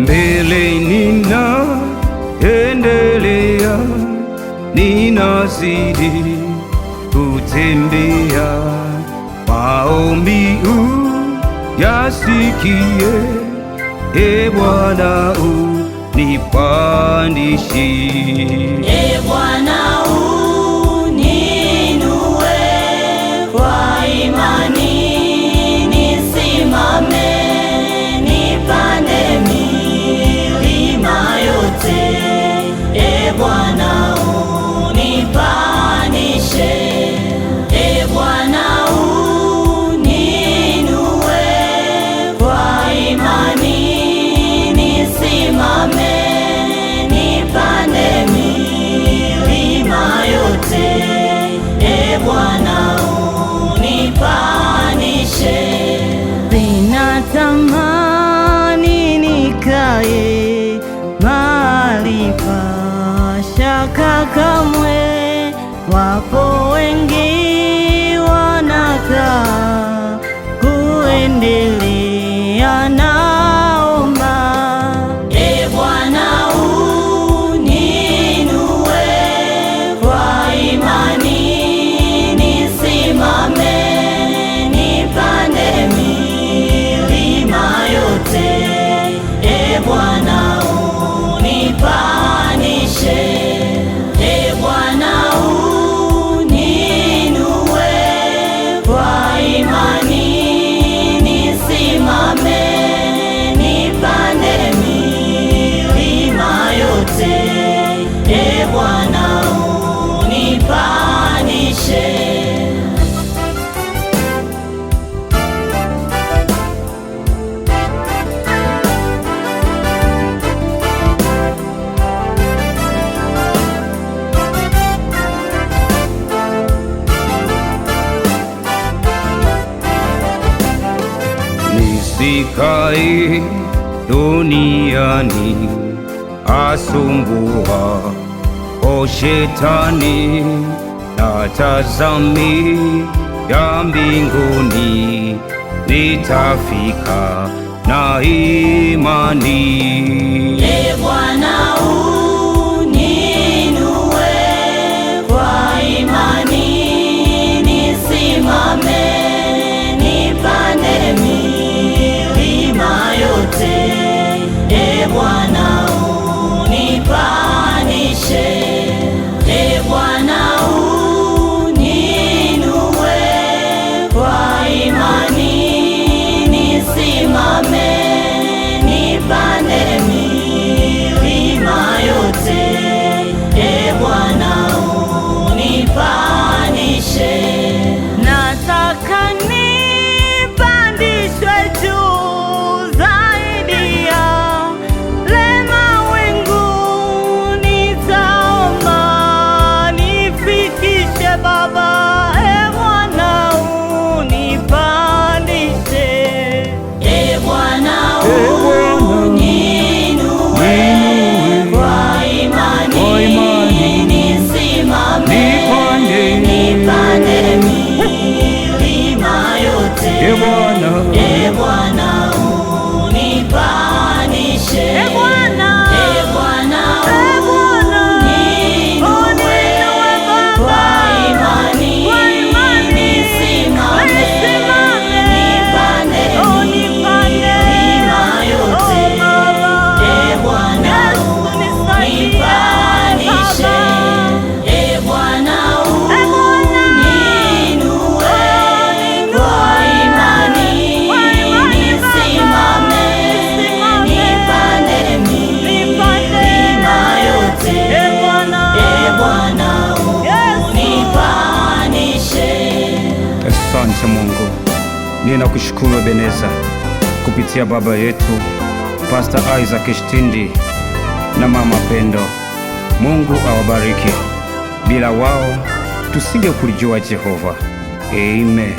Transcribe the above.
mbele ninaendelea, ninazidi kutembea. Maombi yasikie, e Bwana unipandishe. E Bwana uninue, kwa imani nisimame, nipande milima yote. E Bwana unipandishe. E Bwana uninue, kwa imani nisimame, nipande milima yote. E Bwana unipandishe. Ninatamani nikae mahali pa shaka kamwe, wapo wengi wanakaa kuendelea naomba. E Bwana uninue, kwa imani nisimame, nipande milima yote. E Bwana unipandishe. E Bwana uninue, kwa imani nisimame, nipande milima yote. E Bwana unipandishe. Nisikae duniani asumbua o Shetani, natazami ya mbinguni nitafika na imani. E Bwana uninue, kwa imani nisimame, nipande milima yote. E Bwana unipandishe. E Bwana uninue, kwa imani nisimame, nipande milima yote. E Bwana unipandishe. Nataka nipandishwe juu zaidi ya mawingu, nitaomba nifikishe Baba. E Bwana unipandishe. E Bwana uninue, kwa imani nisimame, nipande milima yote. E Bwana unipandishe. E Bwana uninue, kwa imani nisimame, nipande milima yote. E Bwana unipandishe. E Bwana uninue, kwa imani nisimame, nipande milima yote. E Bwana unipandishe. Asante Mungu, ninakushukuru Ebeneza, kupitia baba yetu Pastor Isaac Shtindi na mama Pendo. Mungu awabariki, bila wao tusingekulijua Jehova. Amen.